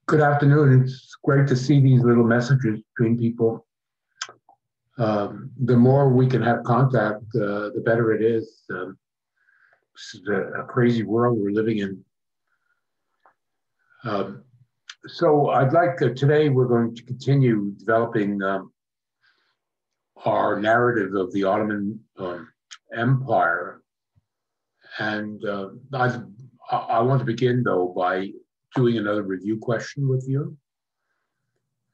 Good afternoon. It's great to see these little messages between people. The more we can have contact, the better it is. This is a crazy world we're living in. So I'd like today we're going to continue developing our narrative of the Ottoman Empire. And I want to begin, though, by doing another review question with you.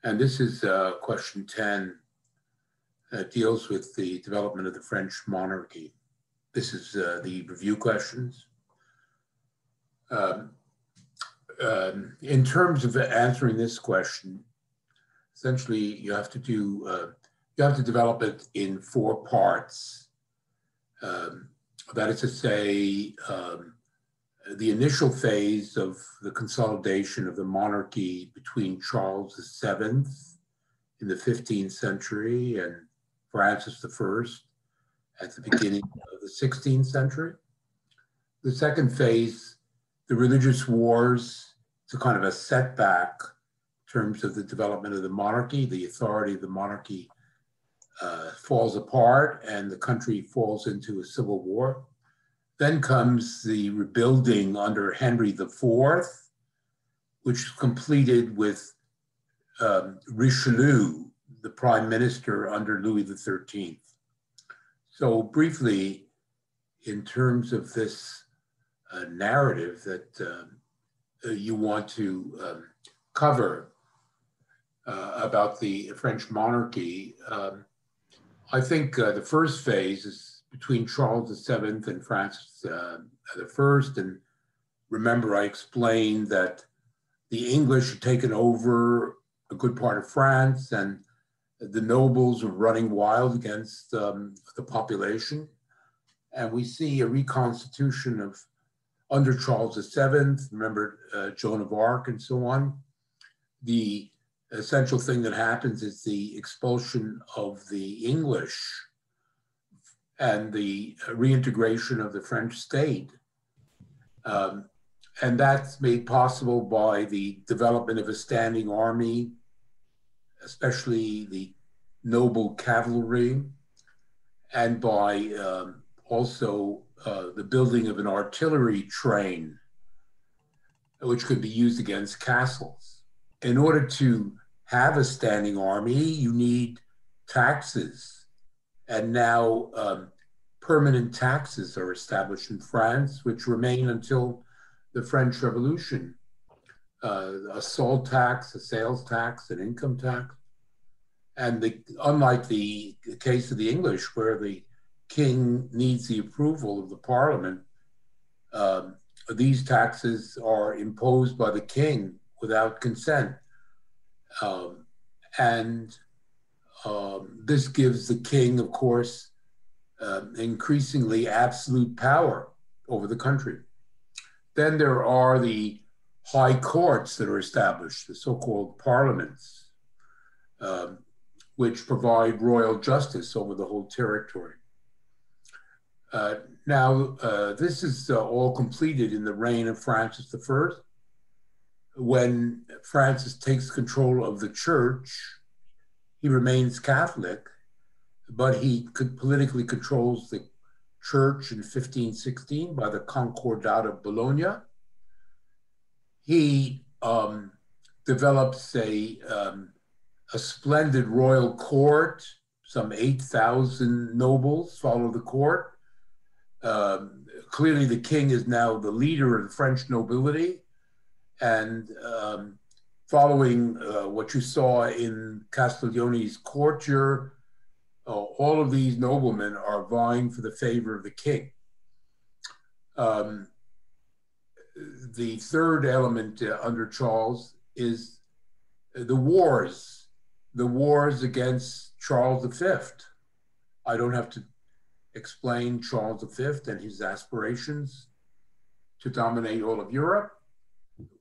And this is question 10 that deals with the development of the French monarchy. This is the review questions. In terms of answering this question, essentially you have to develop it in 4 parts. That is to say, the initial phase of the consolidation of the monarchy between Charles VII in the 15th century and Francis I at the beginning of the 16th century. The second phase, the religious wars, it's a kind of a setback in terms of the development of the monarchy. The authority of the monarchy falls apart and the country falls into a civil war. Then comes the rebuilding under Henry IV, which is completed with Richelieu, the prime minister under Louis XIII. So briefly, in terms of this narrative that you want to cover about the French monarchy, I think the first phase is between Charles VII and Francis I. And remember, I explained that the English had taken over a good part of France and the nobles were running wild against the population. And we see a reconstitution of under Charles VII, remember Joan of Arc and so on. The essential thing that happens is the expulsion of the English and the reintegration of the French state. And that's made possible by the development of a standing army, especially the noble cavalry, and by also the building of an artillery train, which could be used against castles. In order to have a standing army, you need taxes. And now permanent taxes are established in France, which remain until the French Revolution. A salt tax, a sales tax, an income tax. And unlike the case of the English, where the king needs the approval of the parliament, these taxes are imposed by the king without consent. This gives the king, of course, increasingly absolute power over the country. Then there are the high courts that are established, the so-called parliaments, which provide royal justice over the whole territory. This is all completed in the reign of Francis I. When Francis takes control of the church, he remains Catholic, but he politically controls the church in 1516 by the Concordat of Bologna. He develops a splendid royal court. Some 8,000 nobles follow the court. Clearly, the king is now the leader of the French nobility, and following what you saw in Castiglione's courtier, all of these noblemen are vying for the favor of the king. The third element under Charles is the wars against Charles V. I don't have to explain Charles V and his aspirations to dominate all of Europe.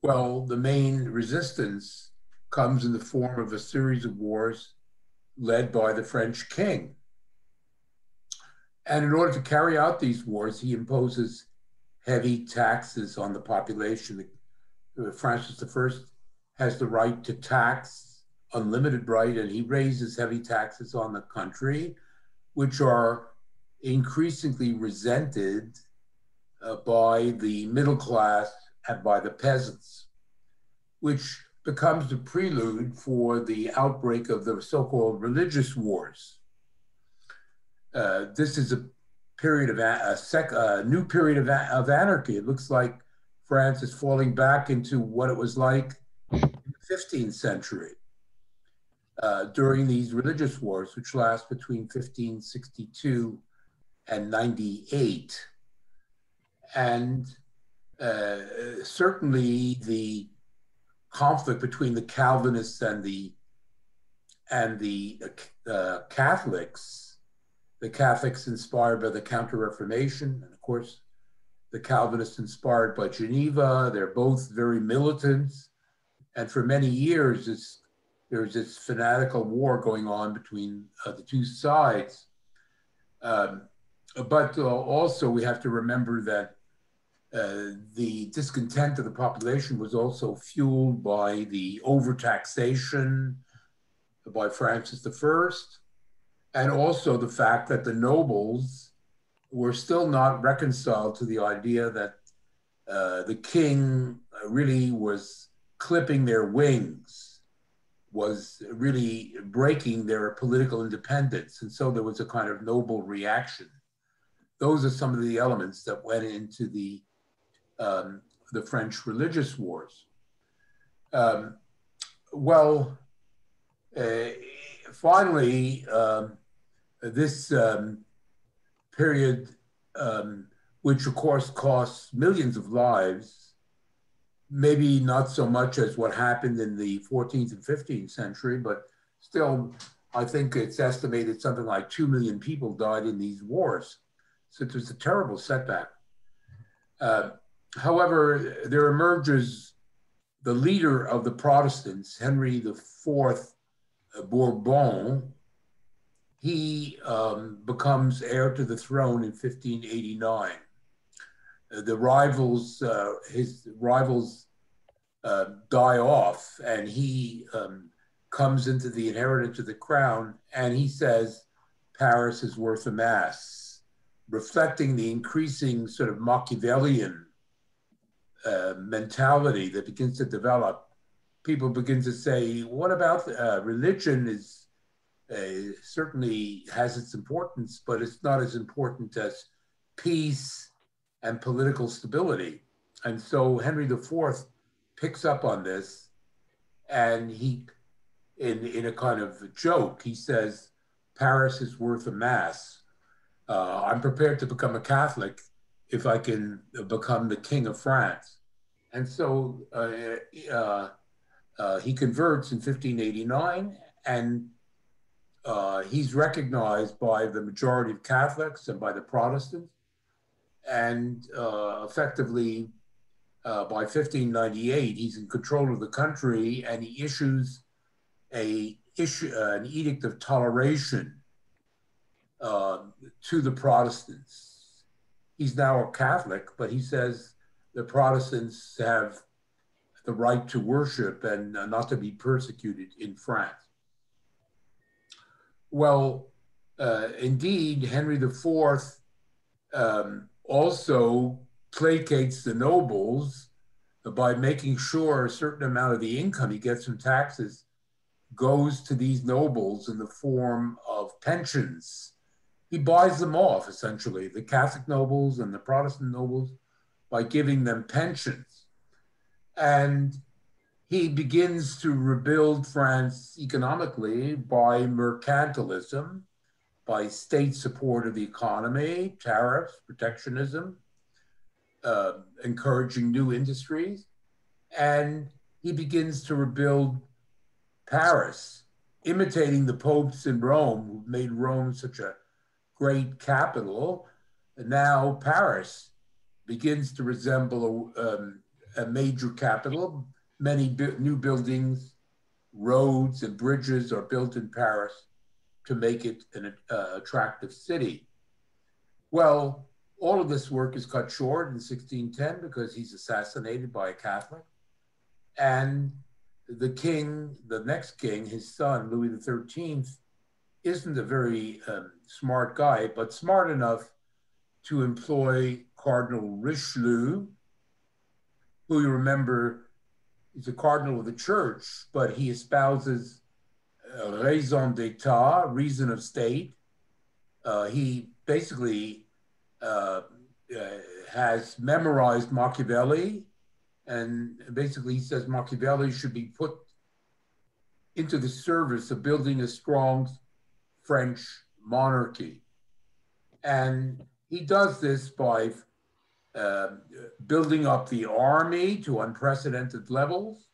Well, the main resistance comes in the form of a series of wars led by the French king. And in order to carry out these wars, he imposes heavy taxes on the population. Francis I has the right to tax, unlimited right, and he raises heavy taxes on the country, which are increasingly resented by the middle class and by the peasants, which becomes the prelude for the outbreak of the so-called religious wars. This is a period of a new period of anarchy. It looks like France is falling back into what it was like in the 15th century during these religious wars, which last between 1562 and 98. And certainly the conflict between the Calvinists and the Catholics, the Catholics inspired by the Counter-Reformation, and of course, the Calvinists inspired by Geneva. They're both very militant. And for many years, there's this fanatical war going on between the two sides. But also we have to remember that the discontent of the population was also fueled by the overtaxation by Francis I, and also the fact that the nobles were still not reconciled to the idea that the king really was clipping their wings, was really breaking their political independence. And so there was a kind of noble reaction. Those are some of the elements that went into the French religious wars. Finally, this period, which of course costs millions of lives, maybe not so much as what happened in the 14th and 15th century, but still, I think it's estimated something like 2 million people died in these wars. So it was a terrible setback. However, there emerges the leader of the Protestants, Henry IV Bourbon. He becomes heir to the throne in 1589. His rivals die off, and he comes into the inheritance of the crown, and he says, Paris is worth a mass, reflecting the increasing sort of Machiavellian mentality that begins to develop. People begin to say, what about religion is certainly has its importance, but it's not as important as peace and political stability. And so Henry IV picks up on this, and he, in a kind of joke, he says, Paris is worth a mass. I'm prepared to become a Catholic if I can become the King of France. And so he converts in 1589, and he's recognized by the majority of Catholics and by the Protestants. And effectively, by 1598, he's in control of the country, and he issues an edict of toleration to the Protestants. He's now a Catholic, but he says the Protestants have the right to worship and not to be persecuted in France. Well, indeed, Henry IV also placates the nobles by making sure a certain amount of the income he gets from taxes goes to these nobles in the form of pensions. He buys them off, essentially, the Catholic nobles and the Protestant nobles, by giving them pensions. And he begins to rebuild France economically by mercantilism, by state support of the economy, tariffs, protectionism, encouraging new industries. And he begins to rebuild Paris, imitating the popes in Rome, who made Rome such a great capital. And now Paris begins to resemble a major capital. Many new buildings, roads, and bridges are built in Paris to make it an attractive city. Well, all of this work is cut short in 1610 because he's assassinated by a Catholic. And the king, the next king, his son, Louis XIII, isn't a very smart guy, but smart enough to employ Cardinal Richelieu, who you remember is a cardinal of the church, but he espouses raison d'etat, reason of state. He basically uh, has memorized Machiavelli, and basically he says Machiavelli should be put into the service of building a strong French monarchy. And he does this by uh, building up the army to unprecedented levels,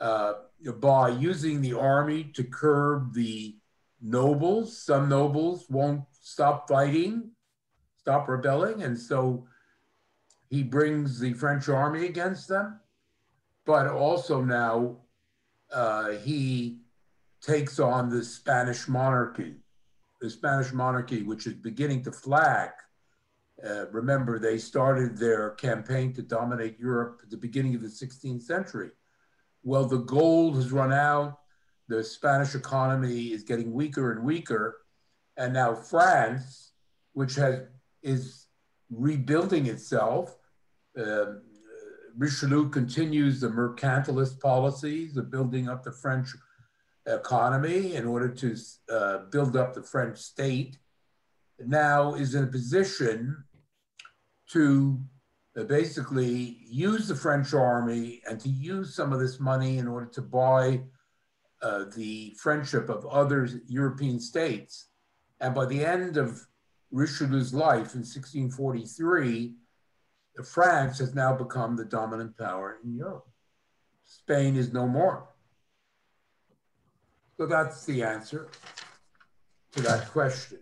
uh, by using the army to curb the nobles. Some nobles won't stop fighting, stop rebelling, and so he brings the French army against them. But also now he takes on the Spanish monarchy, which is beginning to flag. Remember, they started their campaign to dominate Europe at the beginning of the 16th century. Well, the gold has run out. The Spanish economy is getting weaker and weaker. And now France, which is rebuilding itself, Richelieu continues the mercantilist policies of building up the French economy in order to build up the French state, now is in a position to basically use the French army and to use some of this money in order to buy the friendship of other European states. And by the end of Richelieu's life in 1643, France has now become the dominant power in Europe. Spain is no more. So that's the answer to that question.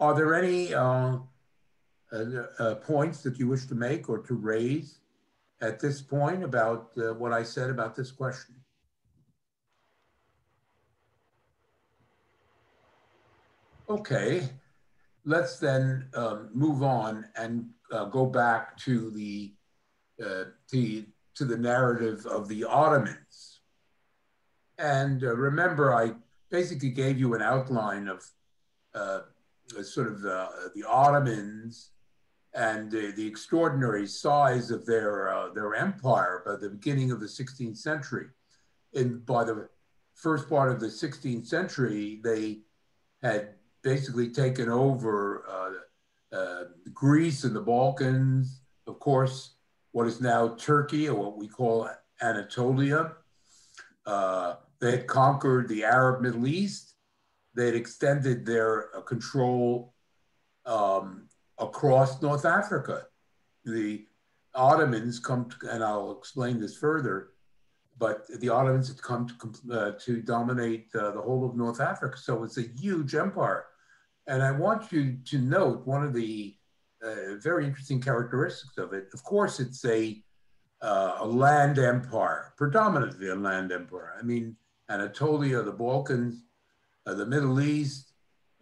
Are there any points that you wish to make or to raise at this point about what I said about this question? Okay, let's then move on and go back to the narrative of the Ottomans. And remember, I basically gave you an outline of sort of the Ottomans and the extraordinary size of their empire by the beginning of the 16th century. By the first part of the 16th century, they had basically taken over Greece and the Balkans, of course, what is now Turkey, or what we call Anatolia. They had conquered the Arab Middle East. They had extended their control across North Africa. The Ottomans and I'll explain this further, but the Ottomans had come to dominate the whole of North Africa. So it's a huge empire. And I want you to note one of the very interesting characteristics of it. Of course, it's a land empire, predominantly a land empire. I mean, Anatolia, the Balkans, the Middle East,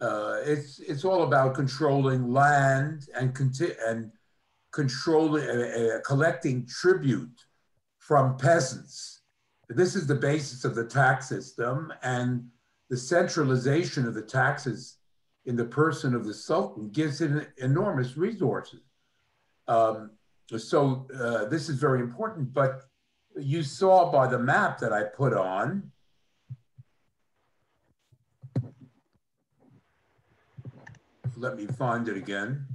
it's all about controlling land and controlling, collecting tribute from peasants. This is the basis of the tax system, and the centralization of the taxes in the person of the Sultan gives it enormous resources. So this is very important, but you saw by the map that I put on, let me find it again.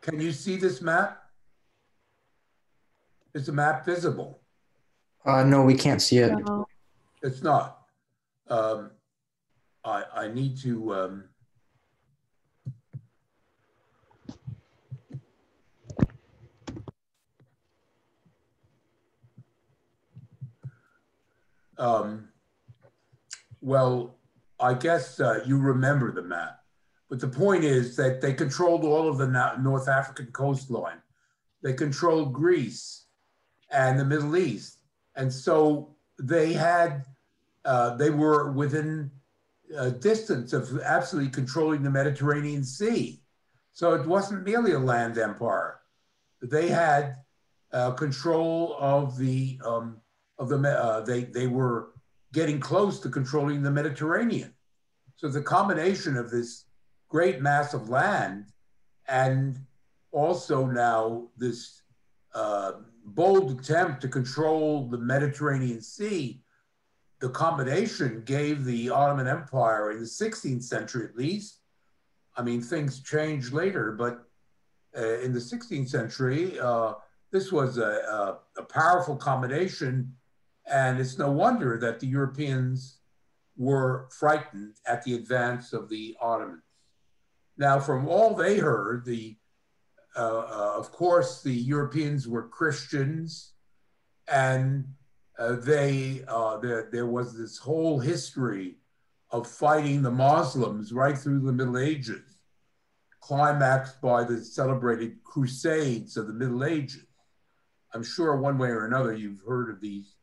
Can you see this map? Is the map visible? No, we can't see it. No. It's not. I need to, well, I guess you remember the map. But the point is that they controlled all of the North African coastline. They controlled Greece and the Middle East. And so they were within a distance of absolutely controlling the Mediterranean Sea. So it wasn't merely a land empire. They had control of they were getting close to controlling the Mediterranean. So the combination of this great mass of land and also now this bold attempt to control the Mediterranean Sea, the combination gave the Ottoman Empire in the 16th century at least. I mean, things changed later, but in the 16th century, this was a powerful combination. And it's no wonder that the Europeans were frightened at the advance of the Ottomans. Now, from all they heard, of course, the Europeans were Christians, and there was this whole history of fighting the Muslims right through the Middle Ages, climaxed by the celebrated Crusades of the Middle Ages. I'm sure one way or another you've heard of these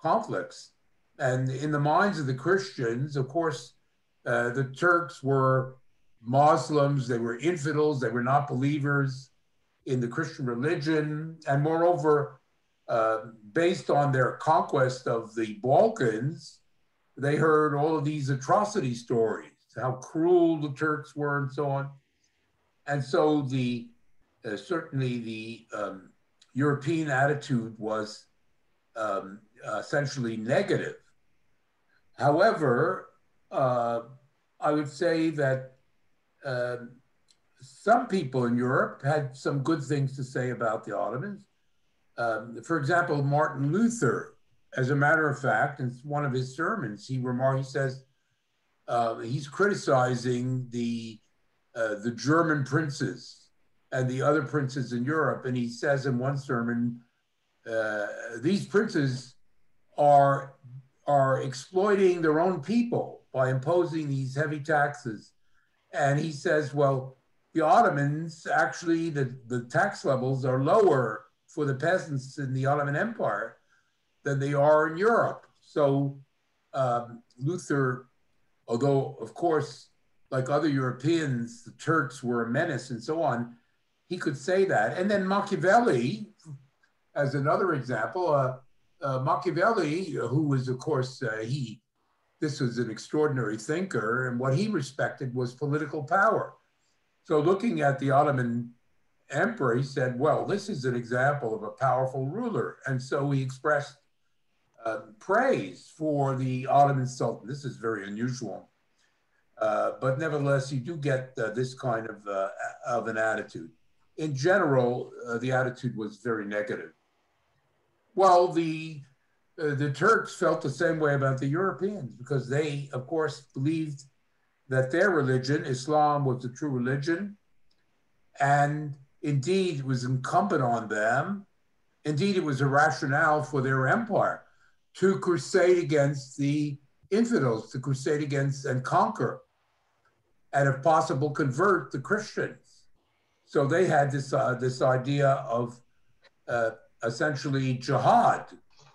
conflicts. And in the minds of the Christians, of course, the Turks were Muslims, they were infidels, they were not believers in the Christian religion. And moreover, based on their conquest of the Balkans, they heard all of these atrocity stories, how cruel the Turks were and so on. And so certainly the European attitude was essentially negative. However, I would say that some people in Europe had some good things to say about the Ottomans. For example, Martin Luther, as a matter of fact, in one of his sermons, he says he's criticizing the German princes and the other princes in Europe, and he says in one sermon, these princes are exploiting their own people by imposing these heavy taxes. And he says, well, the Ottomans, actually, the tax levels are lower for the peasants in the Ottoman Empire than they are in Europe. So Luther, although, of course, like other Europeans, the Turks were a menace and so on, he could say that. And then Machiavelli, as another example, Machiavelli, who was, of course, this was an extraordinary thinker, and what he respected was political power. So looking at the Ottoman emperor, he said, well, this is an example of a powerful ruler. And so he expressed praise for the Ottoman Sultan. This is very unusual. But nevertheless, you do get this kind of an attitude. In general, the attitude was very negative. Well, the Turks felt the same way about the Europeans because they, of course, believed that their religion, Islam, was the true religion. And indeed, it was incumbent on them. Indeed, it was a rationale for their empire to crusade against the infidels, to crusade against and conquer, and if possible, convert the Christians. So they had this idea of essentially jihad,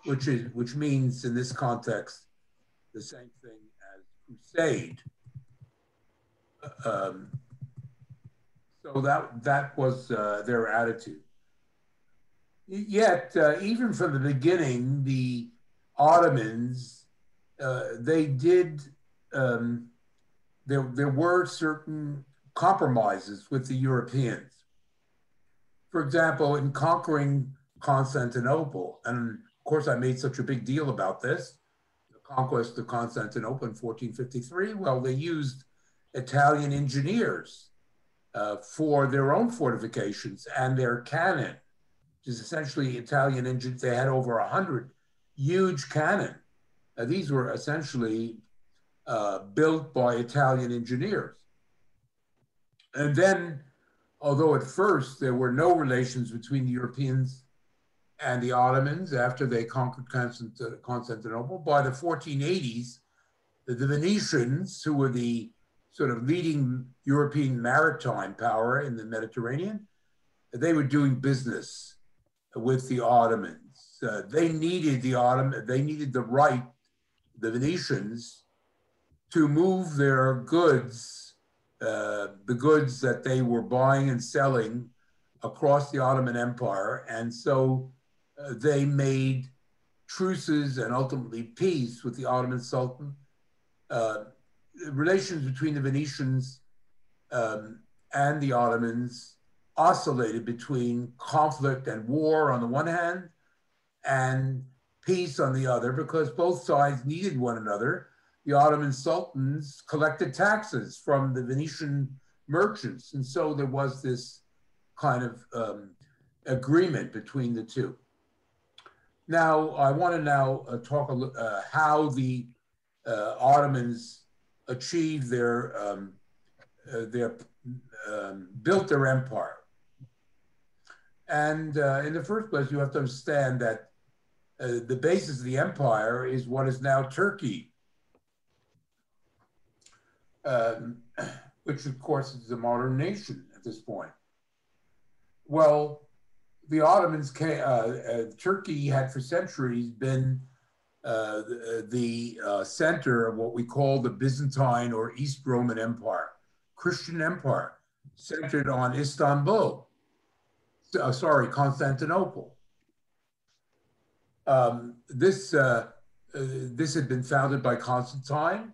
which means in this context the same thing as crusade. So that was their attitude. Yet, even from the beginning, the Ottomans, they did, there were certain compromises with the Europeans. For example, in conquering Constantinople, and of course I made such a big deal about this, the conquest of Constantinople in 1453, well, they used Italian engineers for their own fortifications and their cannon, which is essentially Italian engines. They had over 100 huge cannon. These were essentially built by Italian engineers. And then, although at first there were no relations between the Europeans and the Ottomans after they conquered Constantinople, by the 1480s, the Venetians, who were the sort of leading European maritime power in the Mediterranean, they were doing business with the Ottomans. They needed the right, the Venetians, to move their goods the goods that they were buying and selling across the Ottoman Empire. And so they made truces and ultimately peace with the Ottoman Sultan. Relations between the Venetians and the Ottomans oscillated between conflict and war on the one hand and peace on the other, because both sides needed one another. The Ottoman sultans collected taxes from the Venetian merchants. And so there was this kind of agreement between the two. Now, I want to now talk how the Ottomans achieved their built their empire. And in the first place, you have to understand that the basis of the empire is what is now Turkey, which of course is a modern nation at this point. Well, the Ottomans Turkey had for centuries been the center of what we call the Byzantine or East Roman Empire, Christian empire, centered on Constantinople. This had been founded by Constantine,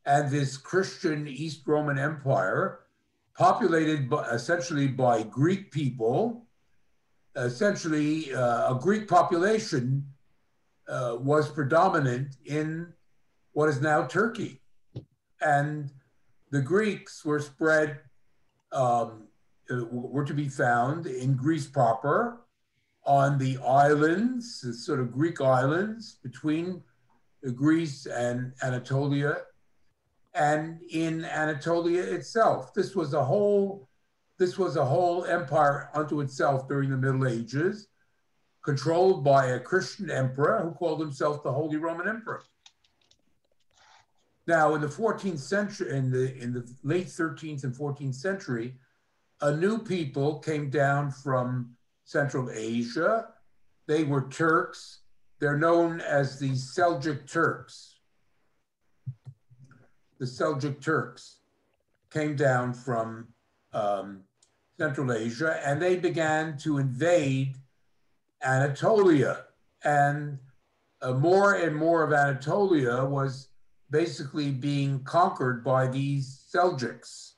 and this Christian East Roman Empire, populated essentially by Greek people, essentially a Greek population was predominant in what is now Turkey. And the Greeks were spread, were to be found in Greece proper, on the islands, the sort of Greek islands between Greece and Anatolia, and in Anatolia itself. This was a whole empire unto itself during the Middle Ages, controlled by a Christian emperor who called himself the Holy Roman Emperor. Now, in the 14th century, in the late 13th and 14th century, a new people came down from Central Asia. They were Turks. They're known as the Seljuk Turks. The Seljuk Turks came down from Central Asia, and they began to invade Anatolia. And more and more of Anatolia was basically being conquered by these Seljuks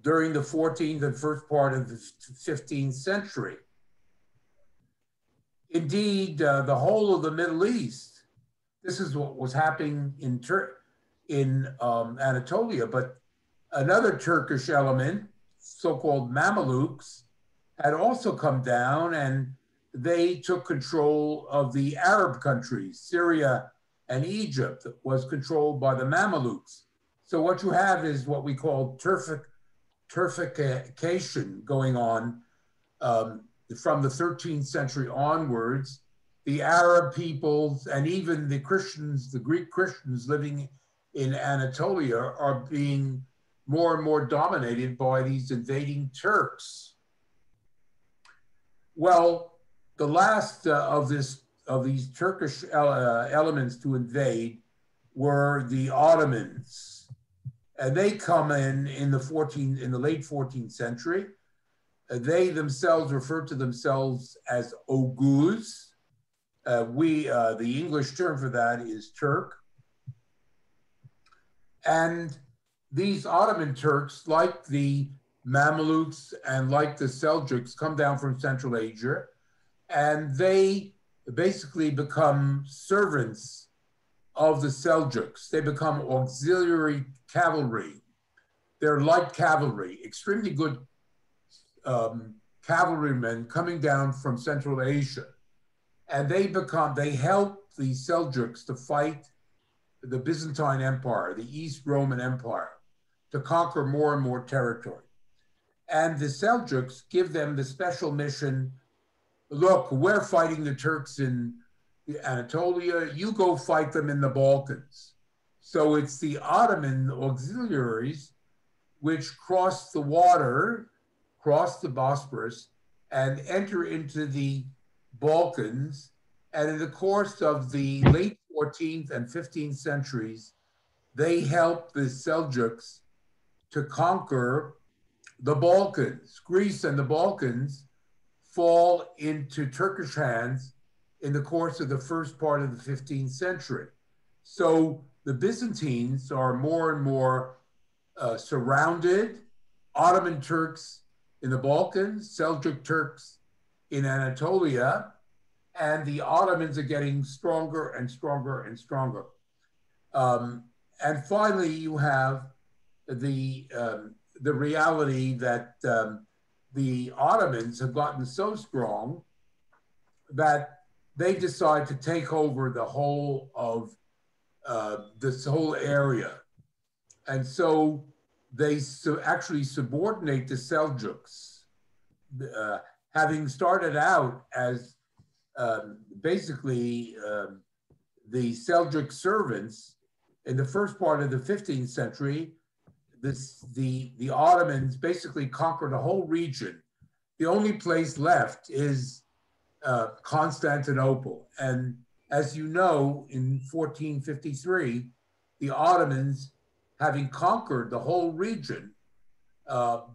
during the 14th and first part of the 15th century. Indeed, the whole of the Middle East, this is what was happening in Anatolia, but another Turkish element, so-called Mamelukes, had also come down, and they took control of the Arab countries. Syria and Egypt was controlled by the Mamelukes. So what you have is what we call turfication going on from the 13th century onwards. The Arab peoples and even the Christians, the Greek Christians living in Anatolia, are being more and more dominated by these invading Turks. Well, the last of these Turkish elements to invade were the Ottomans, and they come in the late 14th century. They themselves refer to themselves as Oghuz. The English term for that is Turk. And these Ottoman Turks, like the Mamelukes and like the Seljuks, come down from Central Asia, and they basically become servants of the Seljuks. They become auxiliary cavalry. They're light cavalry, extremely good cavalrymen coming down from Central Asia. And they help the Seljuks to fight the Byzantine Empire, the East Roman Empire, to conquer more and more territory. And the Seljuks give them the special mission: look, we're fighting the Turks in Anatolia, you go fight them in the Balkans. So it's the Ottoman auxiliaries which cross the water, cross the Bosporus, and enter into the Balkans. And in the course of the late 14th and 15th centuries, they help the Seljuks to conquer the Balkans. Greece and the Balkans fall into Turkish hands in the course of the first part of the 15th century. So the Byzantines are more and more surrounded. Ottoman Turks in the Balkans, Seljuk Turks in Anatolia, and the Ottomans are getting stronger and stronger and stronger. And finally, you have the reality that the Ottomans have gotten so strong that they decide to take over the whole of this whole area. And so they actually subordinate the Seljuks, having started out as basically the Seljuk servants in the first part of the 15th century. The Ottomans basically conquered a whole region. The only place left is Constantinople. And as you know, in 1453, the Ottomans, having conquered the whole region,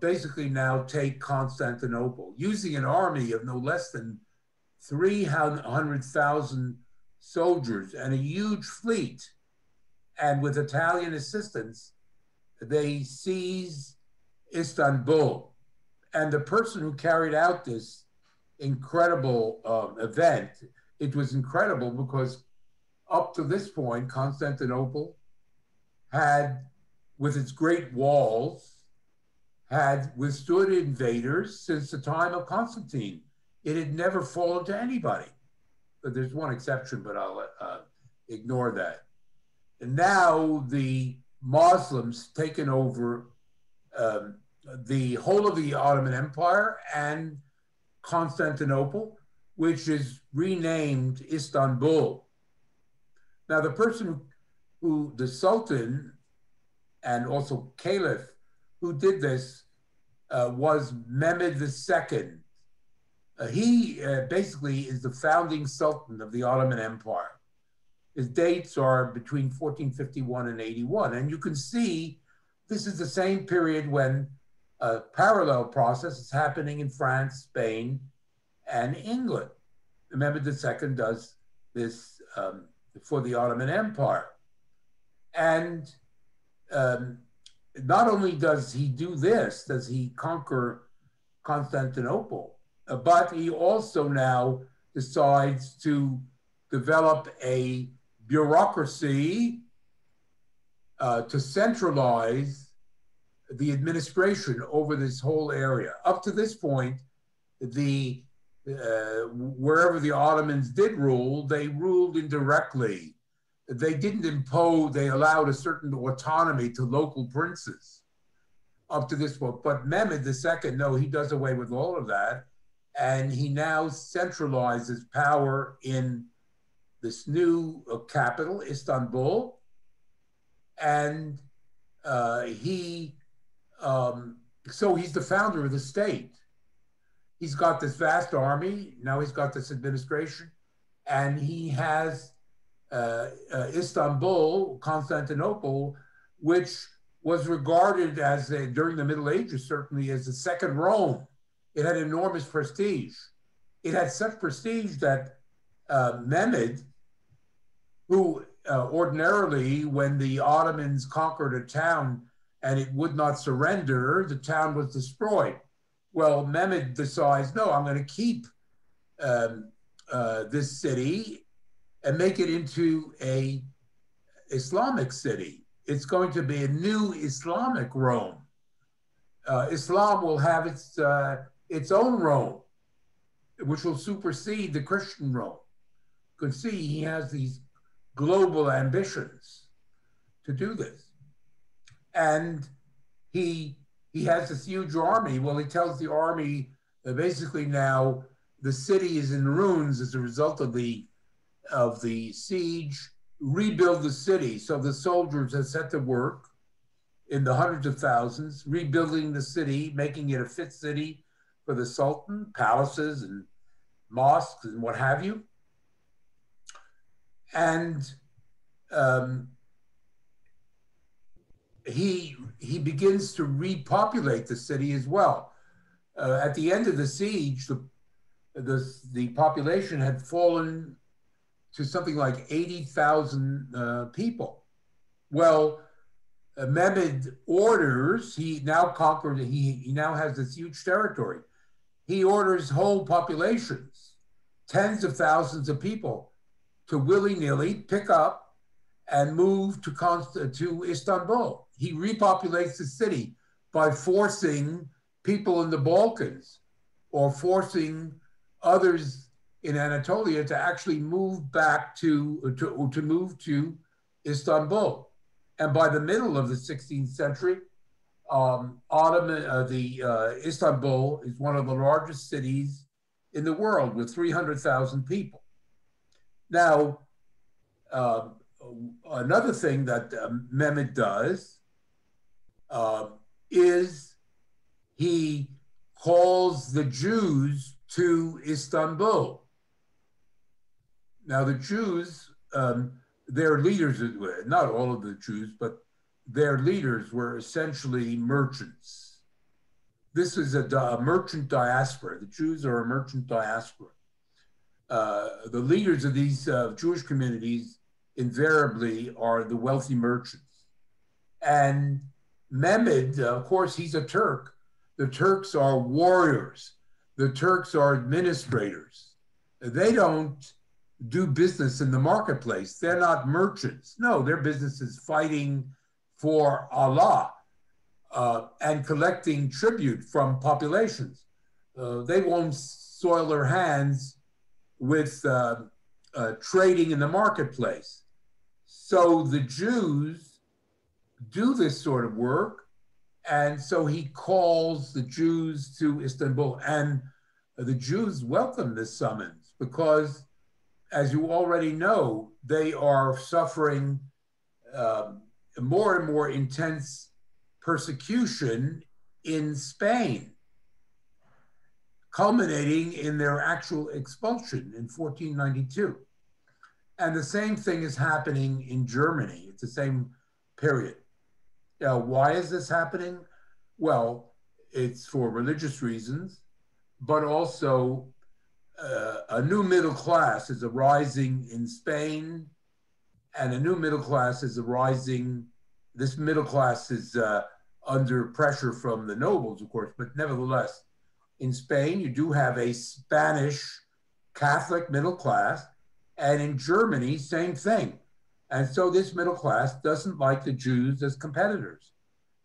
basically now take Constantinople, using an army of no less than 300,000 soldiers and a huge fleet. And with Italian assistance, they seize Istanbul. And the person who carried out this incredible event, it was incredible because up to this point, Constantinople had, with its great walls, had withstood invaders since the time of Constantine. It had never fallen to anybody. But there's one exception, but I'll ignore that. And now the Muslims taken over the whole of the Ottoman Empire and Constantinople, which is renamed Istanbul. Now, the person who, the Sultan and also Caliph, who did this was Mehmed II. He basically is the founding Sultan of the Ottoman Empire. His dates are between 1451 and 81. And you can see this is the same period when a parallel process is happening in France, Spain, and England. Mehmed II does this for the Ottoman Empire. And not only does he do this, does he conquer Constantinople, but he also now decides to develop a bureaucracy to centralize the administration over this whole area. Up to this point, wherever the Ottomans did rule, they ruled indirectly. They didn't impose, they allowed a certain autonomy to local princes up to this point. But Mehmed II, no, he does away with all of that. And he now centralizes power in this new capital, Istanbul. And so he's the founder of the state. He's got this vast army. Now he's got this administration. And he has Istanbul, Constantinople, which was regarded as, during the Middle Ages, certainly as the second Rome. It had enormous prestige. It had such prestige that Mehmed, who ordinarily, when the Ottomans conquered a town and it would not surrender, the town was destroyed. Well, Mehmed decides, no, I'm going to keep this city and make it into an Islamic city. It's going to be a new Islamic Rome. Islam will have its own Rome, which will supersede the Christian Rome. You can see he has these global ambitions to do this. And he has this huge army. Well, he tells the army that basically now the city is in ruins as a result of the siege. Rebuild the city. So the soldiers have set to work in the hundreds of thousands, rebuilding the city, making it a fit city for the Sultan, palaces and mosques and what have you. And he begins to repopulate the city as well. At the end of the siege, the population had fallen to something like 80,000 people. Well, Mehmed orders, he now conquered, he now has this huge territory. He orders whole populations, tens of thousands of people, to willy-nilly pick up and move to Istanbul. He repopulates the city by forcing people in the Balkans or forcing others in Anatolia to actually move back to move to Istanbul. And by the middle of the 16th century, Istanbul is one of the largest cities in the world with 300,000 people. Now, another thing that Mehmed does is he calls the Jews to Istanbul. Now, the Jews, their leaders, not all of the Jews, but their leaders were essentially merchants. This is a merchant diaspora. The Jews are a merchant diaspora. The leaders of these Jewish communities invariably are the wealthy merchants. And Mehmed, of course, he's a Turk. The Turks are warriors. The Turks are administrators. They don't do business in the marketplace. They're not merchants. No, their business is fighting for Allah and collecting tribute from populations. They won't soil their hands with trading in the marketplace. So the Jews do this sort of work, and so he calls the Jews to Istanbul, and the Jews welcome this summons because, as you already know, they are suffering more and more intense persecution in Spain, culminating in their actual expulsion in 1492. And the same thing is happening in Germany. It's the same period. Now, why is this happening? Well, it's for religious reasons, but also a new middle class is arising in Spain, and a new middle class is arising. This middle class is under pressure from the nobles, of course, but nevertheless, in Spain, you do have a Spanish Catholic middle class, and in Germany, same thing. And so this middle class doesn't like the Jews as competitors.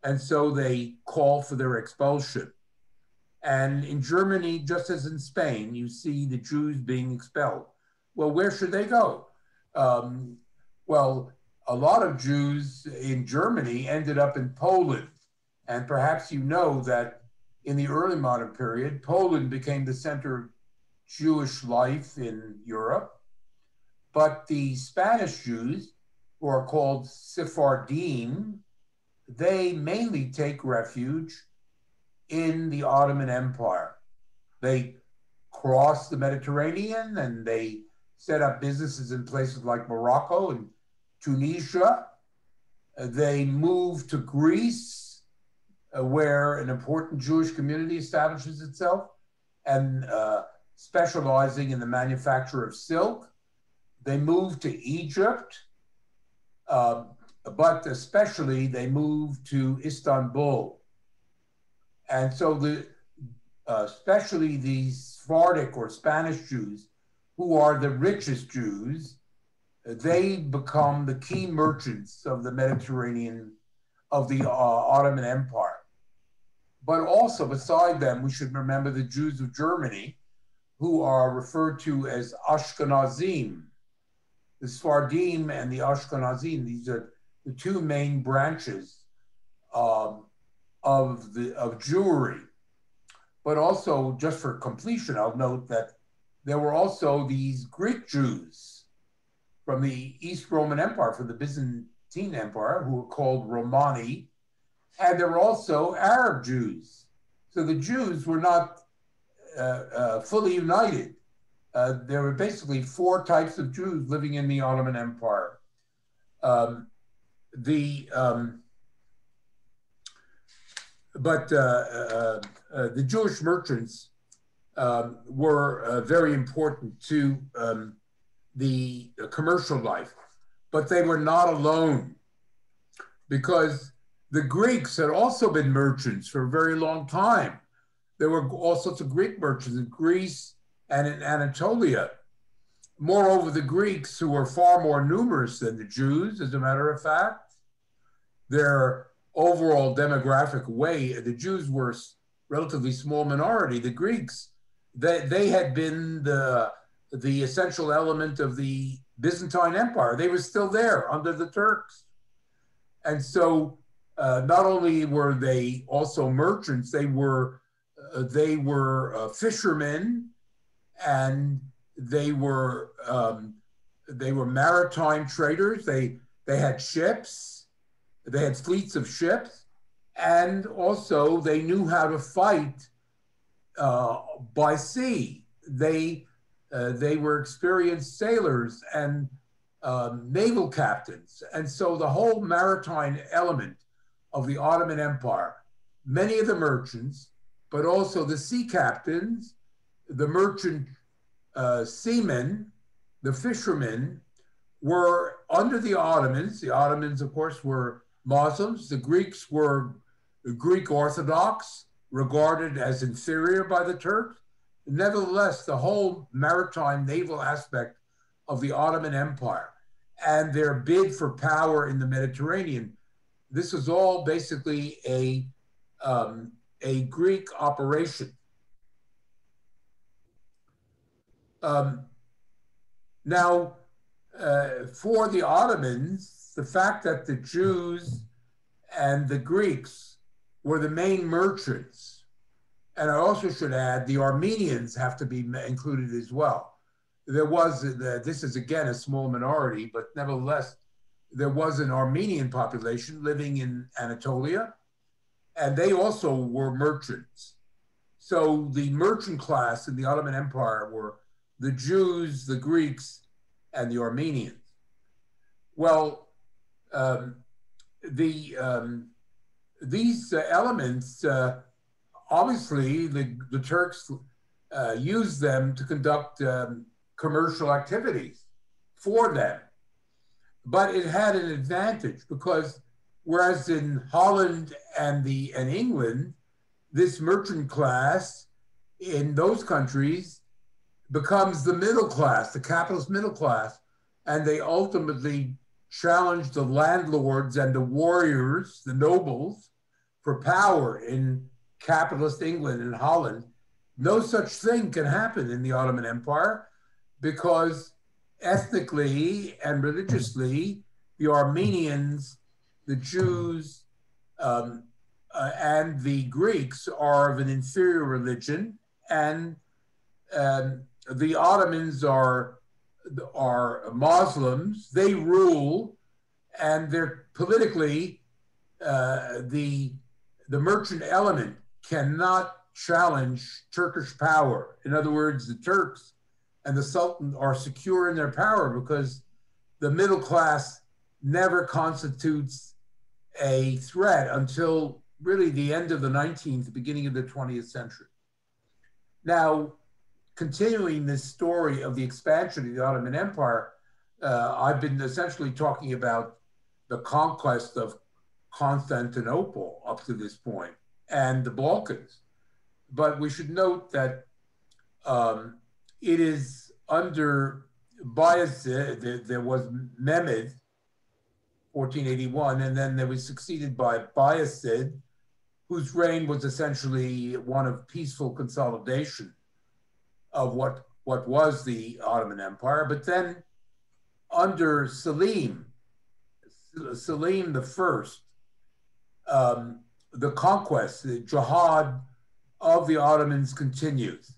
And so they call for their expulsion. And in Germany, just as in Spain, you see the Jews being expelled. Well, where should they go? Well, a lot of Jews in Germany ended up in Poland. And perhaps you know that in the early modern period, Poland became the center of Jewish life in Europe. But the Spanish Jews, who are called Sephardim, they mainly take refuge in the Ottoman Empire. They cross the Mediterranean and they set up businesses in places like Morocco and Tunisia. They move to Greece, where an important Jewish community establishes itself and specializing in the manufacture of silk. They move to Egypt, but especially they move to Istanbul. And so especially these Sephardic or Spanish Jews, who are the richest Jews, they become the key merchants of the Mediterranean, of the Ottoman Empire. But also beside them, we should remember the Jews of Germany, who are referred to as Ashkenazim. The Sephardim and the Ashkenazim, these are the two main branches of Jewry. But also, just for completion, I'll note that there were also these Greek Jews from the East Roman Empire, from the Byzantine Empire, who were called Romani, and there were also Arab Jews. So the Jews were not fully united. There were basically four types of Jews living in the Ottoman Empire. but the Jewish merchants were very important to the commercial life, but they were not alone because the Greeks had also been merchants for a very long time. There were all sorts of Greek merchants in Greece and in Anatolia. Moreover, the Greeks, who were far more numerous than the Jews, as a matter of fact, their overall demographic weight, the Jews were a relatively small minority. The Greeks, they had been the essential element of the Byzantine Empire. They were still there under the Turks. And so not only were they also merchants, they were fishermen, and they were maritime traders. They had ships, they had fleets of ships, and also they knew how to fight by sea. They were experienced sailors and naval captains. And so the whole maritime element of the Ottoman Empire, many of the merchants, but also the sea captains, the merchant seamen, the fishermen, were under the Ottomans. The Ottomans, of course, were Muslims. The Greeks were Greek Orthodox, regarded as inferior by the Turks. Nevertheless, the whole maritime naval aspect of the Ottoman Empire and their bid for power in the Mediterranean, this was all basically a Greek operation. Now, for the Ottomans, the fact that the Jews and the Greeks were the main merchants, and I also should add the Armenians have to be included as well. There was, this is again a small minority, but nevertheless, there was an Armenian population living in Anatolia, and they also were merchants. So the merchant class in the Ottoman Empire were the Jews, the Greeks, and the Armenians. Well, these elements, obviously, the Turks used them to conduct commercial activities for them. But it had an advantage because whereas in Holland and England, this merchant class in those countries becomes the middle class, the capitalist middle class, and they ultimately challenged the landlords and the warriors, the nobles, for power in capitalist England and Holland. No such thing can happen in the Ottoman Empire because ethnically and religiously, the Armenians, the Jews, and the Greeks are of an inferior religion, and the Ottomans are Muslims. They rule, and they're politically the merchant element cannot challenge Turkish power. In other words, the Turks and the Sultan are secure in their power because the middle class never constitutes a threat until really the end of the 19th, beginning of the 20th century. Now, continuing this story of the expansion of the Ottoman Empire, I've been essentially talking about the conquest of Constantinople up to this point and the Balkans. But we should note that it is under Bayezid, there was Mehmed, 1481, and then there was succeeded by Bayezid, whose reign was essentially one of peaceful consolidation of what was the Ottoman Empire. But then under Selim I, the conquest, the jihad of the Ottomans continues.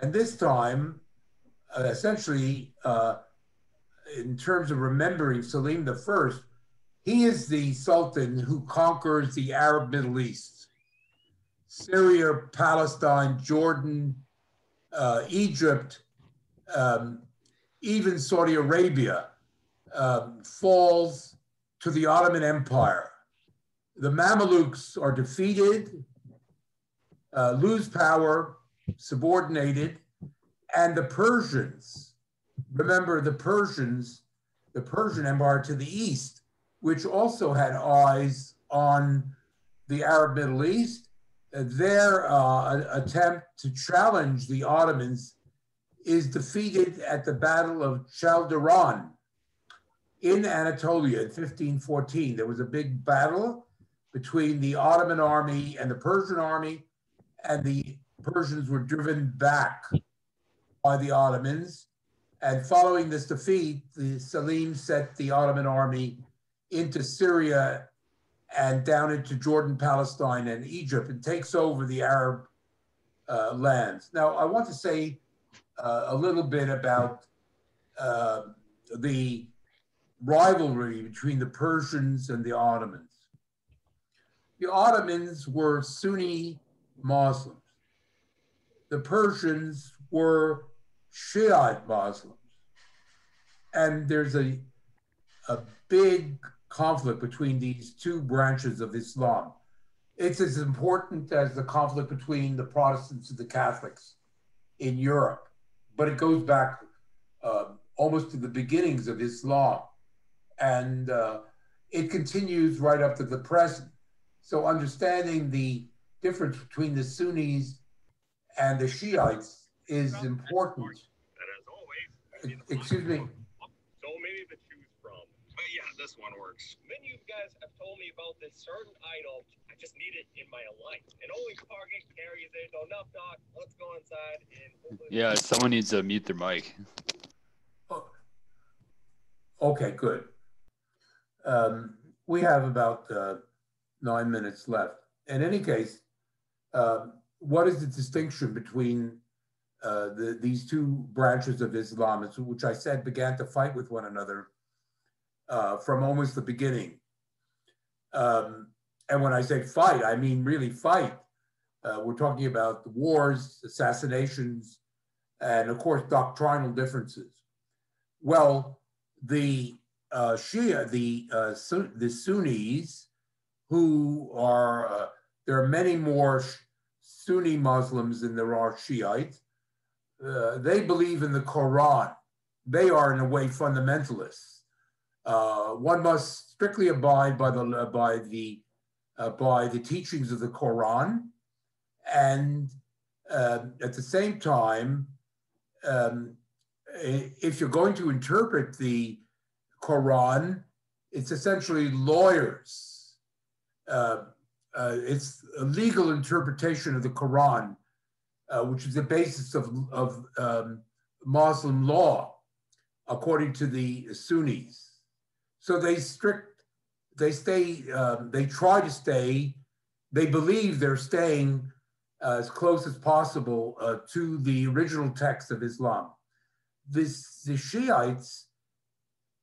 And this time, essentially, in terms of remembering Selim I, he is the Sultan who conquers the Arab Middle East, Syria, Palestine, Jordan, Egypt, even Saudi Arabia falls to the Ottoman Empire. the Mamelukes are defeated, lose power, subordinated, and the Persians, remember the Persians, the Persian Empire to the east, which also had eyes on the Arab Middle East, their attempt to challenge the Ottomans is defeated at the Battle of Chaldiran in Anatolia in 1514. There was a big battle between the Ottoman army and the Persian army, and the Persians were driven back by the Ottomans. And following this defeat, Salim sent the Ottoman army into Syria and down into Jordan, Palestine, and Egypt, and takes over the Arab lands. Now, I want to say a little bit about the rivalry between the Persians and the Ottomans. The Ottomans were Sunni Muslims. The Persians were Shiite Muslims. And there's a big conflict between these two branches of Islam. It's as important as the conflict between the Protestants and the Catholics in Europe, but it goes back almost to the beginnings of Islam. And it continues right up to the present. So understanding the difference between the Sunnis and the Shiites is important. Excuse me. So many to choose from. But yeah, this one works. Many of you guys have told me about this certain item. I just need it in my life. And only Target carries it. So enough talk. Let's go inside and Yeah, someone needs to mute their mic. Oh. Okay, good. We have about 9 minutes left. In any case, what is the distinction between these two branches of Islam, which I said began to fight with one another from almost the beginning? And when I say fight, I mean really fight. We're talking about wars, assassinations, and of course, doctrinal differences. Well, the Shia, the Sunnis, who are, there are many more Sunni Muslims than there are Shiites. They believe in the Quran. They are, in a way, fundamentalists. One must strictly abide by the teachings of the Quran, and at the same time, if you're going to interpret the Quran, it's essentially lawyers. It's a legal interpretation of the Quran, which is the basis of Muslim law, according to the Sunnis. So they try to stay, they believe they're staying as close as possible to the original text of Islam. The Shiites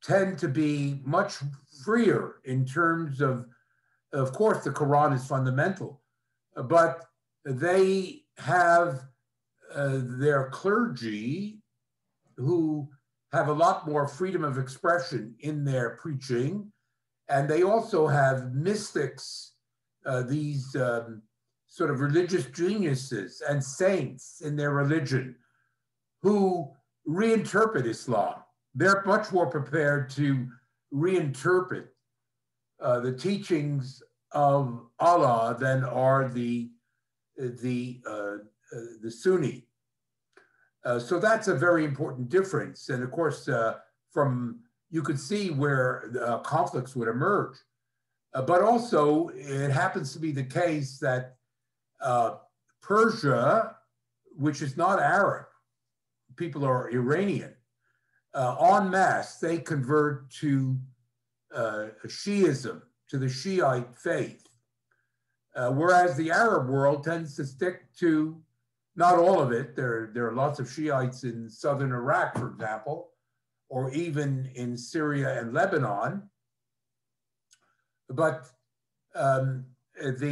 tend to be much freer in terms of course, the Quran is fundamental, but they have their clergy who have a lot more freedom of expression in their preaching. And they also have mystics, these sort of religious geniuses and saints in their religion who reinterpret Islam. They're much more prepared to reinterpret the teachings of Allah than are the Sunni. So that's a very important difference. And of course, you could see where conflicts would emerge. But also, it happens to be the case that Persia, which is not Arab, people are Iranian, en masse, they convert to Shiism, to the Shiite faith. Whereas the Arab world tends to stick to, not all of it, there are lots of Shiites in southern Iraq, for example, or even in Syria and Lebanon. But the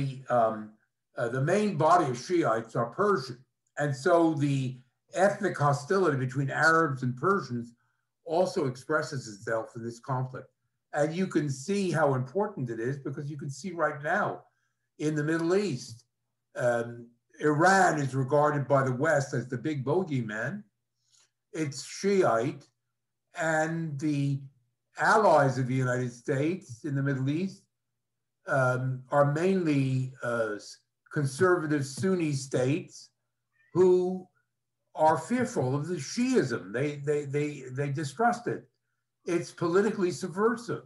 main body of Shiites are Persian. And so the ethnic hostility between Arabs and Persians also expresses itself in this conflict. And you can see how important it is because you can see right now in the Middle East, Iran is regarded by the West as the big bogeyman. It's Shiite, and the allies of the United States in the Middle East are mainly conservative Sunni states who are fearful of the Shiism. They distrust it. It's politically subversive,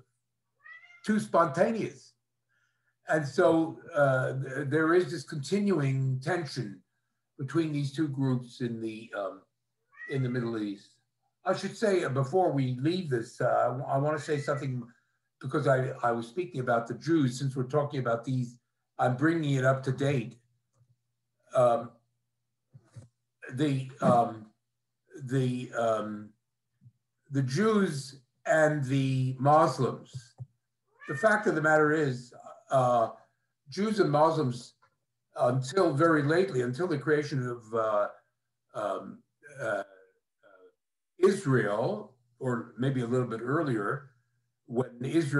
too spontaneous. And so there is this continuing tension between these two groups in the Middle East. I should say, before we leave this, I want to say something because I was speaking about the Jews. Since we're talking about these, I'm bringing it up to date. The Jews and the Muslims. The fact of the matter is, Jews and Muslims, until very lately, until the creation of Israel, or maybe a little bit earlier, when Jews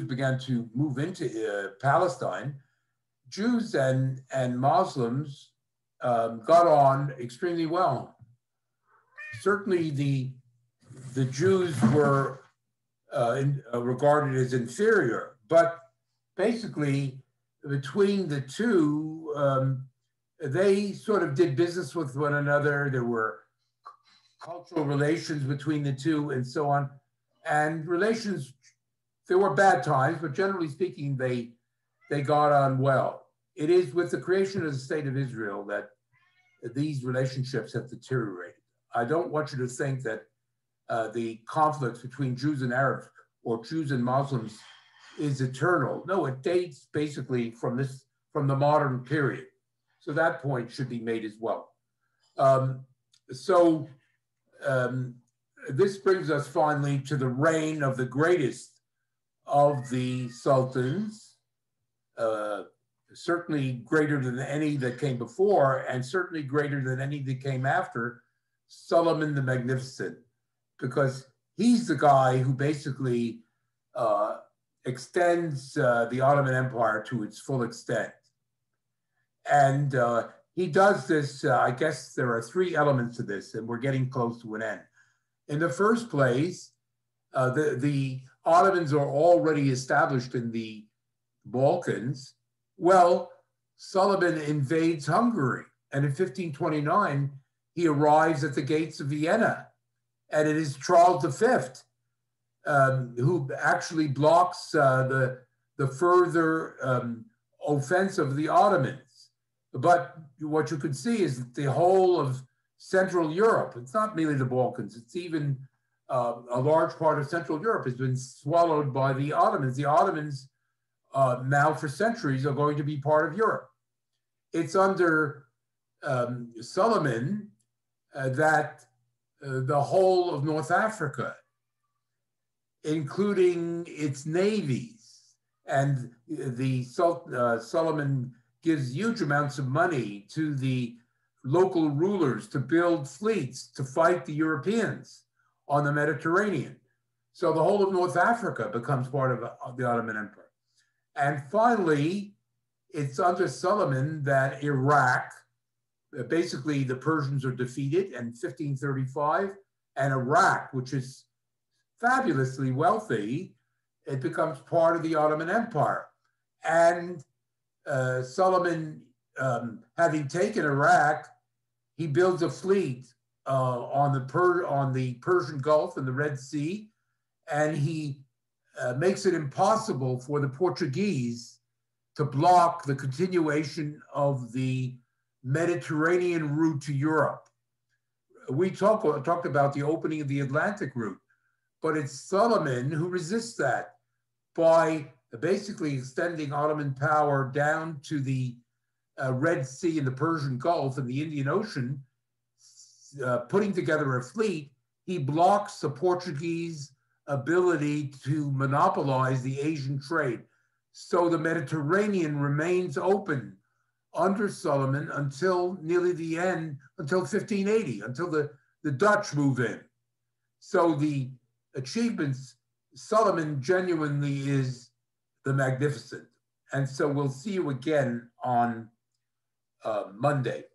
began to move into Palestine, Jews and Muslims got on extremely well. Certainly, the Jews were regarded as inferior, but basically between the two, they sort of did business with one another. There were cultural relations between the two and so on. And relations, there were bad times, but generally speaking, they got on well. It is with the creation of the State of Israel that these relationships have deteriorated. I don't want you to think that the conflicts between Jews and Arabs or Jews and Muslims is eternal. No, it dates basically from the modern period. So that point should be made as well. This brings us finally to the reign of the greatest of the sultans, certainly greater than any that came before, and certainly greater than any that came after, Solomon the Magnificent, because he's the guy who basically extends the Ottoman Empire to its full extent. And he does this, I guess there are three elements to this, and we're getting close to an end. In the first place, the Ottomans are already established in the Balkans. Well, Solomon invades Hungary, and in 1529, he arrives at the gates of Vienna, and it is Charles V who actually blocks the further offensive of the Ottomans. But what you can see is that the whole of Central Europe, it's not merely the Balkans, it's even a large part of Central Europe has been swallowed by the Ottomans. The Ottomans now for centuries are going to be part of Europe. It's under Solomon that the whole of North Africa, including its navies, and Solomon gives huge amounts of money to the local rulers to build fleets to fight the Europeans on the Mediterranean. So the whole of North Africa becomes part of the Ottoman Empire. And finally, it's under Solomon that Iraq, basically the Persians are defeated in 1535, and Iraq, which is fabulously wealthy, it becomes part of the Ottoman Empire. And Solomon, having taken Iraq, he builds a fleet on the Persian Gulf and the Red Sea, and he makes it impossible for the Portuguese to block the continuation of the Mediterranean route to Europe. We talked about the opening of the Atlantic route, but it's Solomon who resists that by basically extending Ottoman power down to the Red Sea and the Persian Gulf and the Indian Ocean, putting together a fleet. He blocks the Portuguese ability to monopolize the Asian trade. So the Mediterranean remains open under Solomon until nearly the end, until 1580, until the Dutch move in. So the achievements Solomon genuinely is the magnificent. And so we'll see you again on Monday.